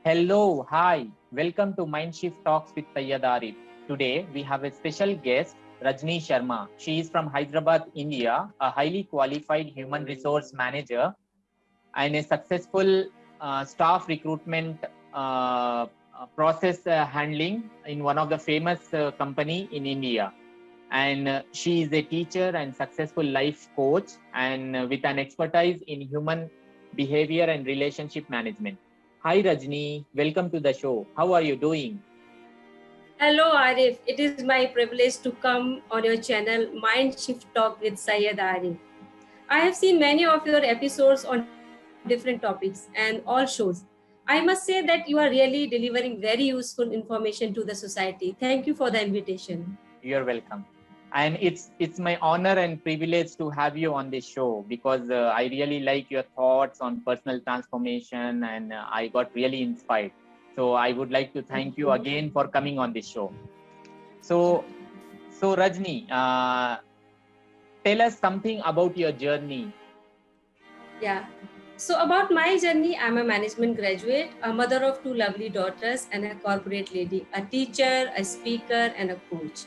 Hello, hi. Welcome to Mindshift Talks with Sayyad Arif. Today we have a special guest, Rajni Sharma. She is from Hyderabad, India, a highly qualified human resource manager and a successful staff recruitment process handling in one of the famous company in India. And she is a teacher and successful life coach and with an expertise in human behavior and relationship management. Hi Rajni, welcome to the show. How are you doing? Hello Arif, it is my privilege to come on your channel Mind Shift Talk with Syed Arif. I have seen many of your episodes on different topics and all shows. I must say that you are really delivering very useful information to the society. Thank you for the invitation. You're welcome. And it's my honor and privilege to have you on this show because I really like your thoughts on personal transformation and I got really inspired. So I would like to thank you again for coming on this show. So, so Rajni, tell us something about your journey. Yeah. So about my journey, I'm a management graduate, a mother of two lovely daughters and a corporate lady, a teacher, a speaker and a coach.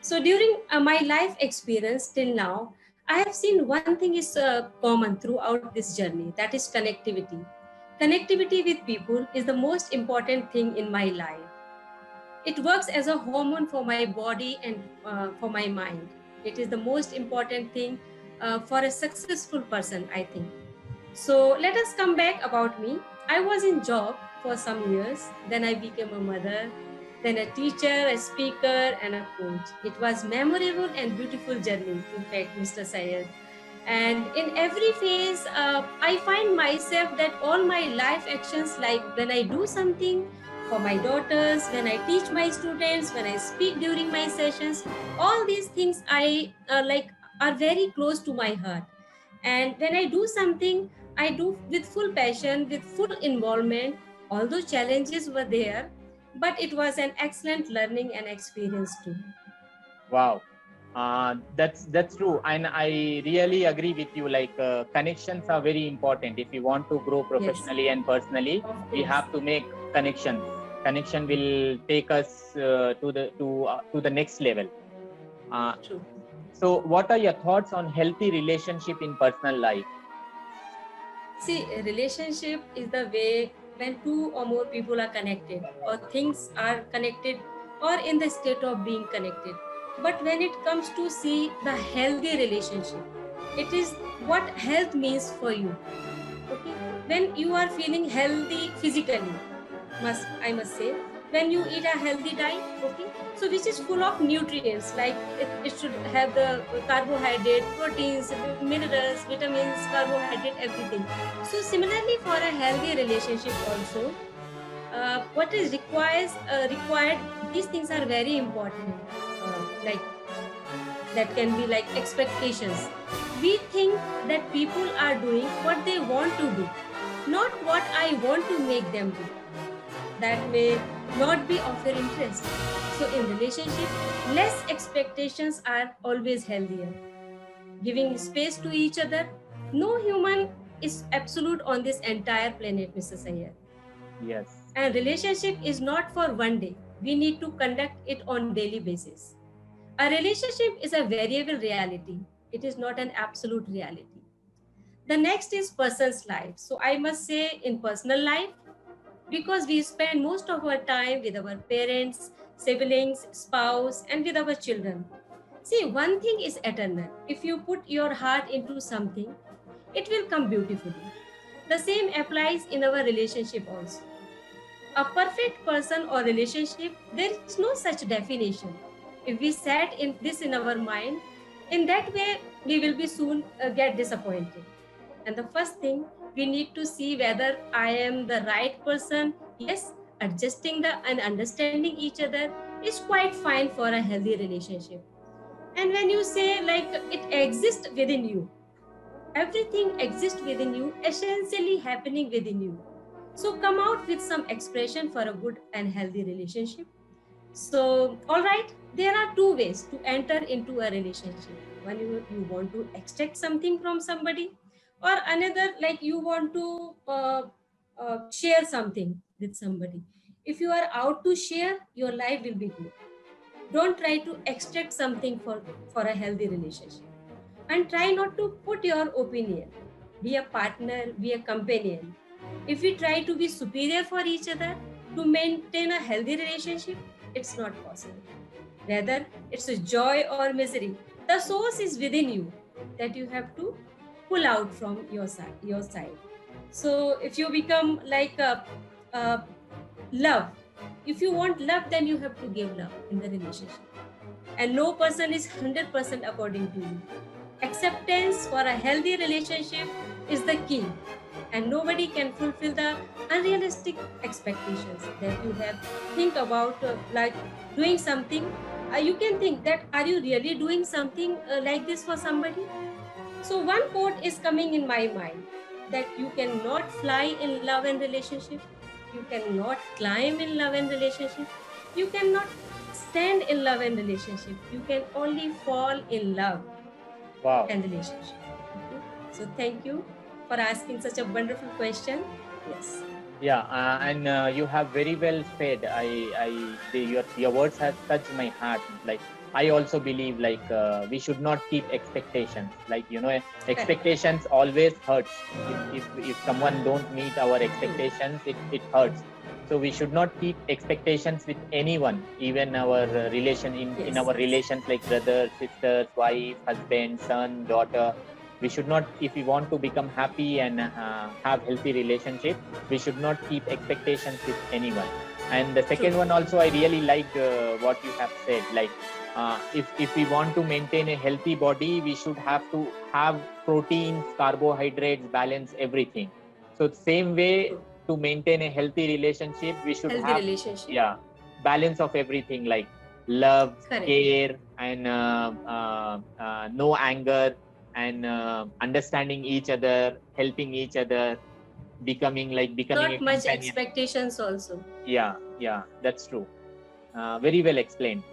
So during my life experience till now, I have seen one thing is common throughout this journey, that is connectivity. Connectivity with people is the most important thing in my life. It works as a hormone for my body and for my mind. It is the most important thing for a successful person, I think. So let us come back about me. I was in job for some years, then I became a mother, then a teacher, a speaker, and a coach. It was memorable and beautiful journey, in fact, Mr. Syed. And in every phase, I find myself that all my life actions, like when I do something for my daughters, when I teach my students, when I speak during my sessions, all these things I like are very close to my heart. And when I do something, I do with full passion, with full involvement. Although challenges were there, but it was an excellent learning and experience too. Wow. That's true, and I really agree with you. Like connections are very important. If you want to grow Yes, professionally and personally, of we course. have to make connections. Connection will take us to the next level. Uh, True. so, what are your thoughts on healthy relationship in personal life? See, a relationship is the way when two or more people are connected, or things are connected, or in the state of being connected. But when it comes to see the healthy relationship, it is what health means for you. Okay, when you are feeling healthy physically, I must say, when you eat a healthy diet, okay, so which is full of nutrients, like it should have the carbohydrate, proteins, minerals, vitamins, carbohydrate, everything. So similarly for a healthy relationship also, what is required, these things are very important, like that can be like expectations. We think that people are doing what they want to do, not what I want to make them do. That may not be of your interest. So in relationship, less expectations are always healthier. Giving space to each other. No human is absolute on this entire planet, Mr. Sayyed. Yes. And relationship is not for one day. We need to conduct it on daily basis. A relationship is a variable reality. It is not an absolute reality. The next is person's life. So I must say in personal life, because we spend most of our time with our parents, siblings, spouse, and with our children. See, one thing is eternal. If you put your heart into something, it will come beautifully. The same applies in our relationship also. A perfect person or relationship, there is no such definition. If we set in our mind, in that way, we will be soon get disappointed. And the first thing, we need to see whether I am the right person. Yes, adjusting the and understanding each other is quite fine for a healthy relationship. And when you say like it exists within you, everything exists within you, essentially happening within you. So come out with some expression for a good and healthy relationship. So, all right, there are two ways to enter into a relationship. One, you want to extract something from somebody, or another, like you want to share something with somebody. If you are out to share, your life will be good. Don't try to extract something for a healthy relationship. And try not to put your opinion. Be a partner, be a companion. If we try to be superior for each other to maintain a healthy relationship, it's not possible. Whether it's a joy or misery, the source is within you that you have to pull out from your side. So if you become like a love, if you want love, then you have to give love in the relationship. And no person is 100% according to you. Acceptance for a healthy relationship is the key, and nobody can fulfill the unrealistic expectations that you have. Think about like doing something. You can think that are you really doing something like this for somebody? So one quote is coming in my mind that you cannot fly in love and relationship. You cannot climb in love and relationship. You cannot stand in love and relationship. You can only fall in love Wow. and relationship. Okay? So thank you for asking such a wonderful question. Yes. Yeah, and you have very well said. Your words have touched my heart. Like I also believe, like we should not keep expectations. Like expectations always hurts. If someone don't meet our expectations, it hurts. So we should not keep expectations with anyone, even our relation in our relations like brothers, sisters, wife, husband, son, daughter. We should not, if we want to become happy and have healthy relationship, we should not keep expectations with anyone. And the second one also, I really like what you have said. Like if we want to maintain a healthy body, we should have to have proteins, carbohydrates, balance everything. So same way, to maintain a healthy relationship, we should have balance of everything, like love, care, and no anger, and understanding each other, helping each other, becoming not a much companion. Expectations also. Yeah, that's true. Very well explained.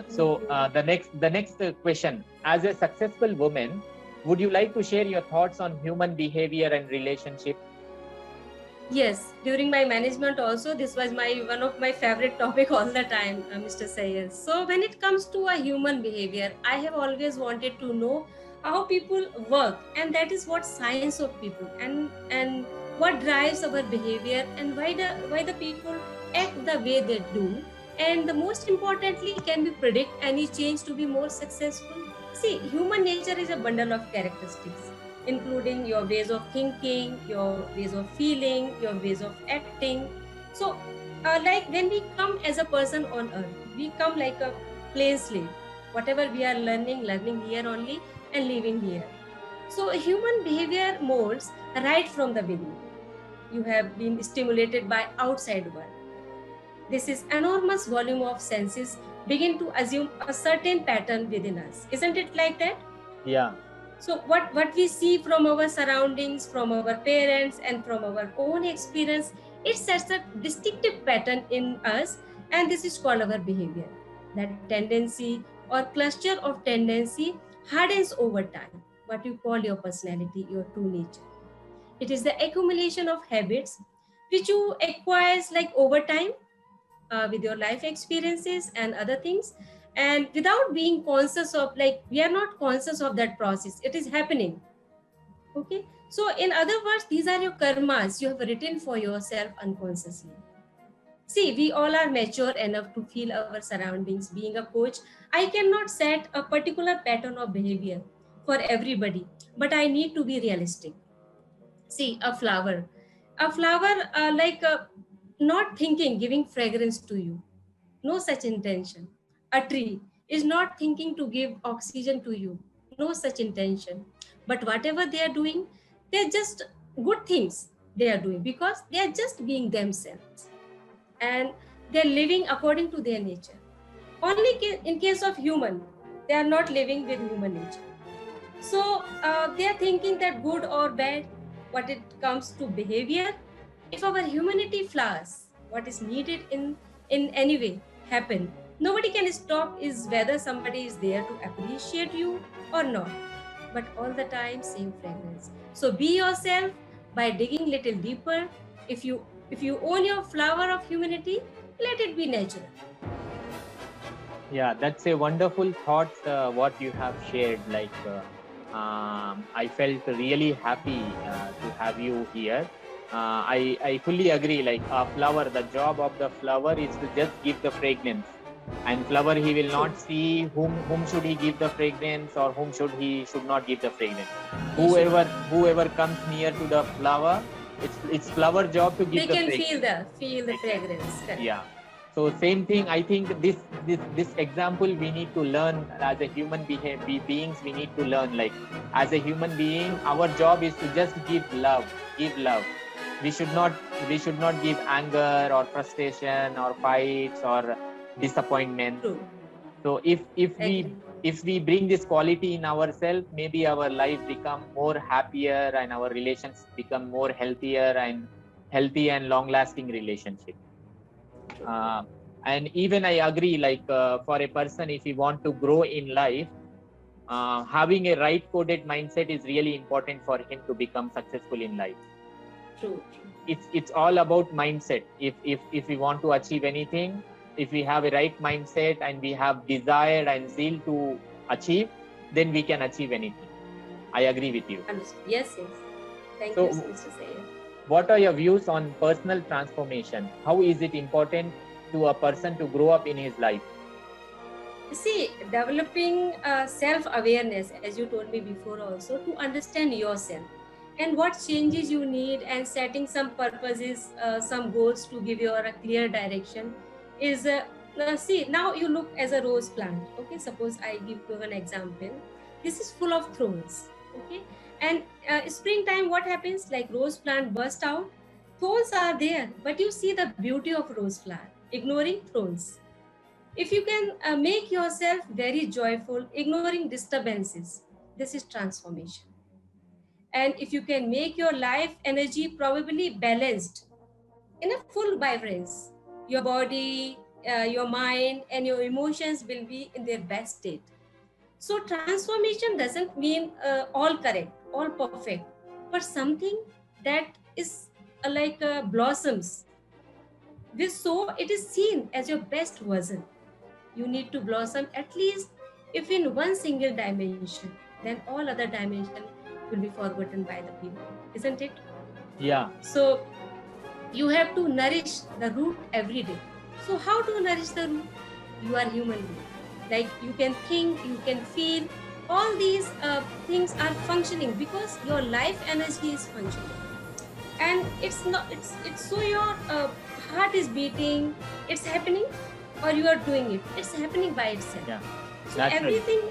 So the next question: as a successful woman, would you like to share your thoughts on human behavior and relationship? Yes, during my management also, this was one of my favorite topic all the time, Mr. Sayed. So when it comes to a human behavior, I have always wanted to know how people work, and that is what science of people and what drives our behavior and why the people act the way they do, and the most importantly, can we predict any change to be more successful? See, human nature is a bundle of characteristics, including your ways of thinking, your ways of feeling, your ways of acting. So, like when we come as a person on earth, we come like a plain slate. Whatever we are learning here only and living here. So, human behavior molds right from the beginning. You have been stimulated by outside world. This is enormous volume of senses begin to assume a certain pattern within us. Isn't it like that? Yeah. So what we see from our surroundings, from our parents, and from our own experience, it sets a distinctive pattern in us, and this is called our behavior. That tendency or cluster of tendency hardens over time, what you call your personality, your true nature. It is the accumulation of habits which you acquires like over time with your life experiences and other things, and without being conscious of, like, we are not conscious of that process, it is happening. Okay, so in other words, these are your karmas you have written for yourself unconsciously. See, we all are mature enough to feel our surroundings. Being a coach, I cannot set a particular pattern of behavior for everybody, but I need to be realistic. See, a flower not thinking giving fragrance to you, no such intention. A tree is not thinking to give oxygen to you, no such intention. But whatever they are doing, they're just good things they are doing because they are just being themselves, and they're living according to their nature. Only in case of human, they are not living with human nature. So they are thinking that good or bad, what it comes to behavior, if our humanity flowers, what is needed in any way happen, nobody can stop is whether somebody is there to appreciate you or not. But all the time, same fragrance. So be yourself by digging little deeper, if you own your flower of humanity, let it be natural. Yeah, that's a wonderful thought, what you have shared. I felt really happy to have you here. I fully agree. Like a flower, the job of the flower is to just give the fragrance. And flower, he will not see whom should he give the fragrance or whom should not give the fragrance. Whoever comes near to the flower, it's flower job to give They the can fragrance. feel the fragrance. Correct. Yeah. So same thing. I think this example we need to learn as a human beings. We need to learn, like, as a human being, our job is to just give love. Give love. We should not give anger or frustration or fights or disappointment. True. So if we bring this quality in ourselves, maybe our life become more happier and our relations become more healthier and healthy and long lasting relationship. And even I agree, like, for a person, if he want to grow in life, having a right coded mindset is really important for him to become successful in life. True. It's all about mindset. If we want to achieve anything, if we have a right mindset and we have desire and zeal to achieve, then we can achieve anything. I agree with you. Yes. Thank So, you, Mr. Sayed. What are your views on personal transformation? How is it important to a person to grow up in his life? See, developing self-awareness, as you told me before also, to understand yourself and what changes you need, and setting some purposes, some goals to give you a clear direction is, see, now you look as a rose plant. Okay, suppose I give you an example. This is full of thorns. Okay, and springtime, what happens? Like rose plant burst out, thorns are there, but you see the beauty of rose plant, ignoring thorns. If you can make yourself very joyful, ignoring disturbances, this is transformation. And if you can make your life energy probably balanced in a full vibrance, your body, your mind, and your emotions will be in their best state. So transformation doesn't mean all correct, all perfect, but something that is like blossoms. So it is seen as your best version. You need to blossom at least if in one single dimension, then all other dimensions will be forgotten by the people, isn't it? Yeah. So you have to nourish the root every day. So how to nourish the root? You are human being. Like you can think, you can feel, all these things are functioning because your life energy is functioning. And it's so your heart is beating, it's happening, or you are doing it, it's happening by itself. Yeah. So everything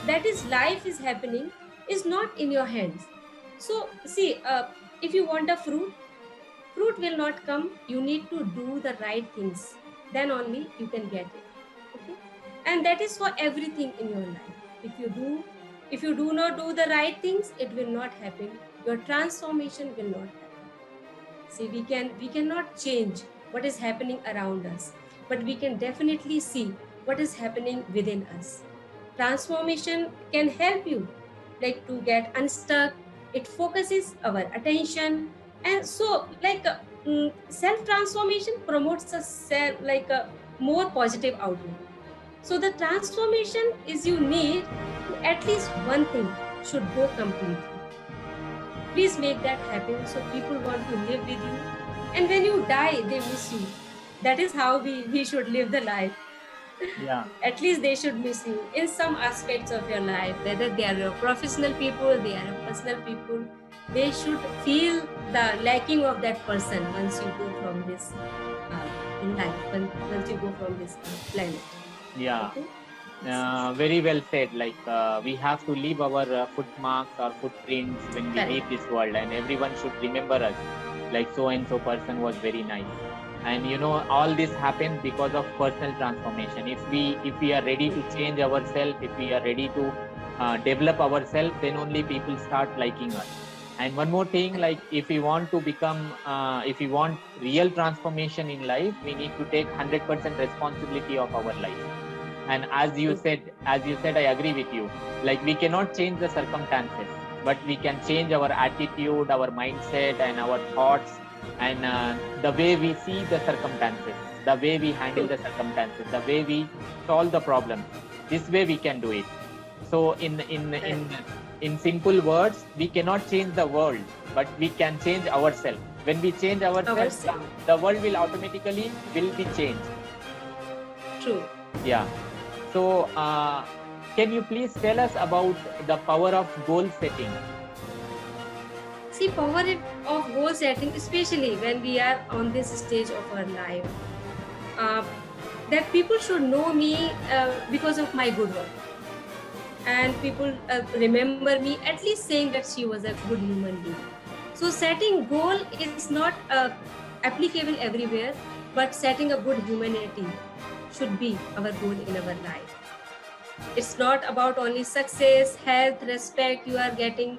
that is life is happening is not in your hands. So see, if you want a fruit will not come. You need to do the right things, then only you can get it. Okay, and that is for everything in your life. If you do not do the right things, it will not happen. Your transformation will not happen. See, we cannot change what is happening around us, but we can definitely see what is happening within us. Transformation can help you, like, to get unstuck. It focuses our attention, and so self-transformation promotes a more positive outlook. So the transformation is you need to at least one thing should go completely. Please make that happen so people want to live with you. And when you die, they miss you. That is how we should live the life. Yeah. At least they should miss you in some aspects of your life, whether they are professional people, they are personal people. They should feel the lacking of that person once you go from this in life, once you go from this planet. Yeah. Okay? Very well said. Like, we have to leave our footmarks or footprints when we leave this world, and everyone should remember us. Like, so and so person was very nice. And all this happens because of personal transformation. If we are ready to change ourselves, if we are ready to develop ourselves, then only people start liking us. And one more thing, like, if we want to become, if we want real transformation in life, we need to take 100% responsibility of our life. And as you said, I agree with you. Like, we cannot change the circumstances, but we can change our attitude, our mindset, and our thoughts, and the way we see the circumstances, the way we handle the circumstances, the way we solve the problem. This way we can do it. So in simple words, we cannot change the world, but we can change ourselves. When we change ourselves, the world will automatically be changed. True. Yeah. So can you please tell us about the power of goal setting? See, power of goal setting, especially when we are on this stage of our life, that people should know me because of my good work. And people remember me at least saying that she was a good human being. So setting goal is not applicable everywhere, but setting a good humanity should be our goal in our life. It's not about only success, health, respect you are getting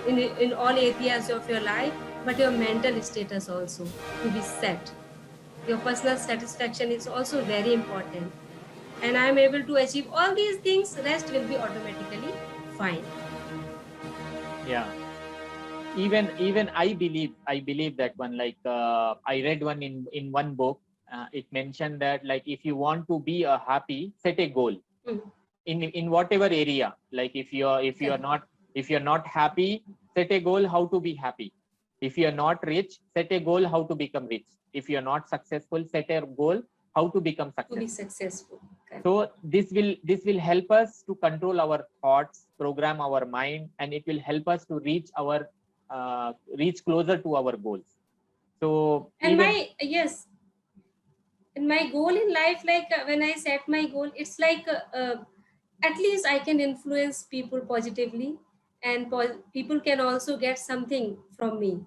in all areas of your life, but your mental status also to be set. Your personal satisfaction is also very important. And I am able to achieve all these things, rest will be automatically fine. Yeah. Even I believe that one, like I read one in one book. It mentioned that, like, if you want to be happy, set a goal in whatever area. Like if you're not happy, set a goal how to be happy. If you're not rich, set a goal how to become rich. If you're not successful, set a goal how to become successful. To be successful. Okay. So this will help us to control our thoughts, program our mind, and it will help us to reach closer to our goals. So and my goal in life, like when I set my goal, it's like at least I can influence people positively, and people can also get something from me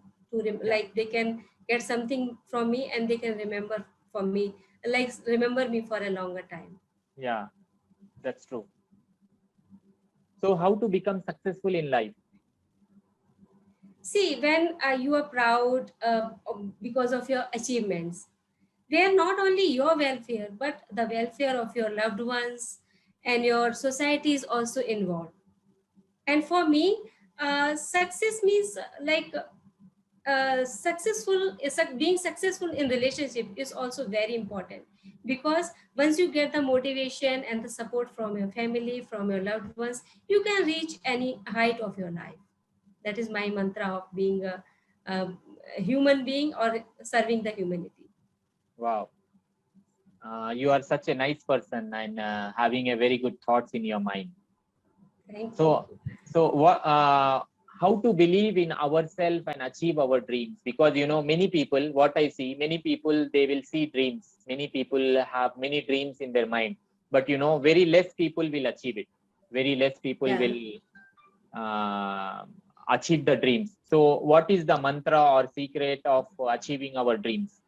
like they can get something from me and they can remember me for a longer time. Yeah, that's true. So how to become successful in life? See, when you are proud because of your achievements, they are not only your welfare, but the welfare of your loved ones, and your society is also involved. And for me, success means like being successful in relationship is also very important, because once you get the motivation and the support from your family, from your loved ones, you can reach any height of your life. That is my mantra of being a human being or serving the humanity. Wow. You are such a nice person and having a very good thoughts in your mind. Thank you. So what? How to believe in ourselves and achieve our dreams? Because many people, what I see, many people, they will see dreams. Many people have many dreams in their mind, but very less people will achieve it. Very less people will achieve the dreams. So what is the mantra or secret of achieving our dreams?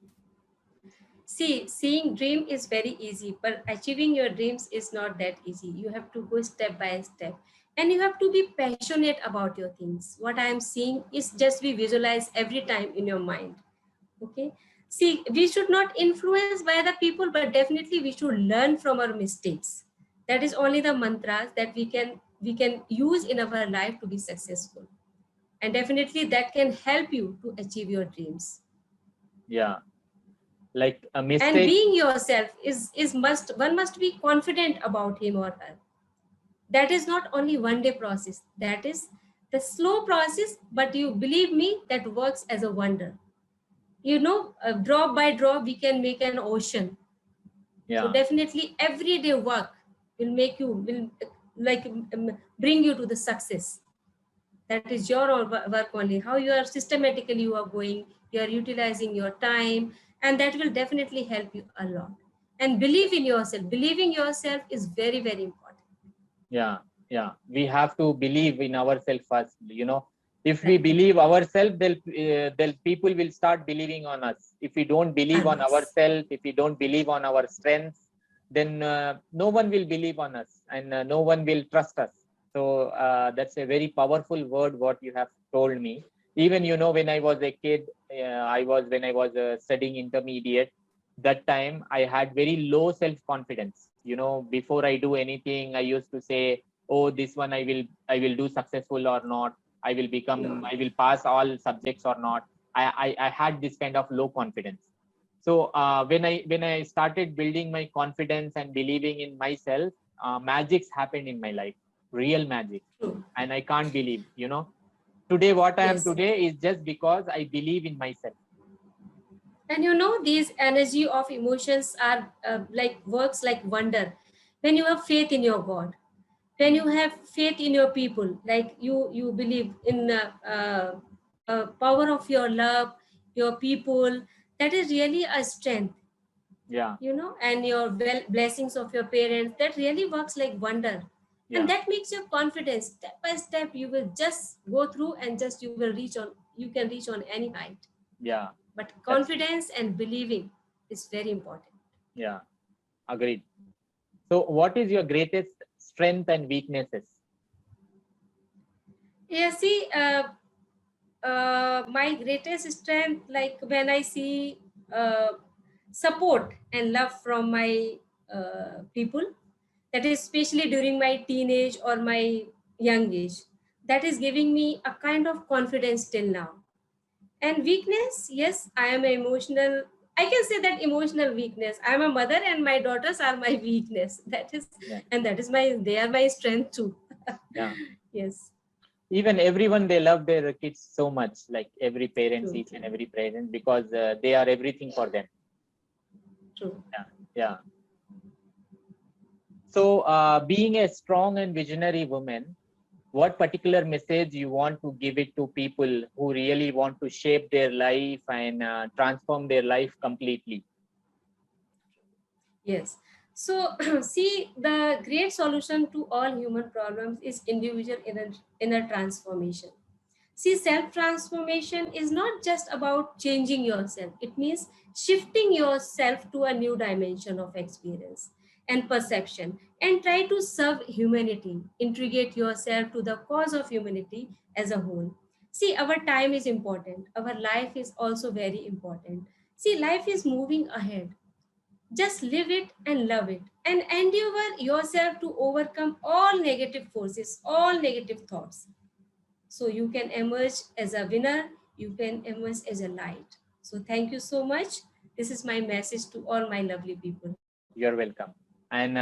See, seeing dream is very easy, but achieving your dreams is not that easy. You have to go step by step, and you have to be passionate about your things. What I am seeing is just we visualize every time in your mind. Okay. See, we should not influence by the people, but definitely we should learn from our mistakes. That is only the mantras that we can use in our life to be successful. And definitely that can help you to achieve your dreams. Yeah. Like a mistake. And being yourself one must be confident about him or her. That is not only one day process. That is the slow process, but you believe me, that works as a wonder. Drop by drop, we can make an ocean. Yeah. So definitely everyday work will bring you to the success. That is your work only. How you are systematically you are going, you are utilizing your time, and that will definitely help you a lot. And believe in yourself. Believing yourself is very, very important. Yeah. We have to believe in ourselves first. If we believe ourselves, then people will start believing on us. If we don't believe on ourselves, if we don't believe on our strengths, then no one will believe on us, and no one will trust us. So that's a very powerful word what you have told me. Even when I was a kid, when I was studying intermediate, that time I had very low self-confidence. Before I do anything, I used to say, oh, this one I will do successful or not. I will pass all subjects or not. I had this kind of low confidence. So when I started building my confidence and believing in myself, magics happened in my life, real magic. True. And I can't believe, you know, today what I am Yes. today is just because I believe in myself. And you know, these energy of emotions are like works like wonder. When you have faith in your God, when you have faith in your people, like you believe in power of your love, your people, that is really a strength. Yeah. You know, and your blessings of your parents, that really works like wonder. Yeah. And that makes your confidence step by step. You will just go through and just you will reach on, you can reach on any height. Yeah. But confidence and believing is very important. Yeah. Agreed. So what is your greatest strength and weaknesses? Yeah, see, my greatest strength, like when I see support and love from my people, that is especially during my teenage or my young age, that is giving me a kind of confidence till now. And weakness, yes, I am emotional. I can say that emotional weakness. I am a mother, and my daughters are my weakness. That is, Yeah. and that is my, they are my strength too. Yeah. Yes. Even everyone, they love their kids so much, like every parents, True, each and true. every parent, because they are everything for them. True. Yeah. Yeah. So being a strong and visionary woman, what particular message you want to give it to people who really want to shape their life and transform their life completely? Yes. So, see, the great solution to all human problems is individual inner transformation. See, self transformation is not just about changing yourself, it means shifting yourself to a new dimension of experience and perception, and try to serve humanity, integrate yourself to the cause of humanity as a whole. See, our time is important, our life is also very important. See, life is moving ahead. Just live it and love it, and endeavor yourself to overcome all negative forces, all negative thoughts. So you can emerge as a winner, you can emerge as a light. So thank you so much. This is my message to all my lovely people. You're welcome. And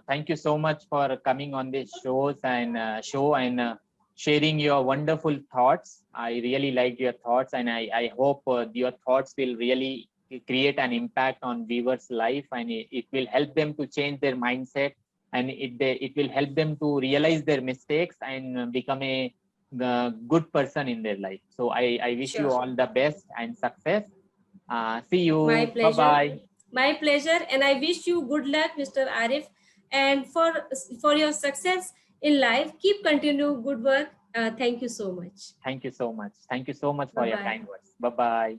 thank you so much for coming on this show and sharing your wonderful thoughts. I really liked your thoughts, and I hope your thoughts will really create an impact on viewers' life, and it will help them to change their mindset, and it will help them to realize their mistakes and become a good person in their life. So I wish you Sure. all the best and success. See My you. Bye pleasure. bye. My pleasure. And I wish you good luck, Mr. Arif. And for your success in life, keep continue good work. Thank you so much. Thank you so much. Thank you so much for your Bye-bye. kind words. Bye bye.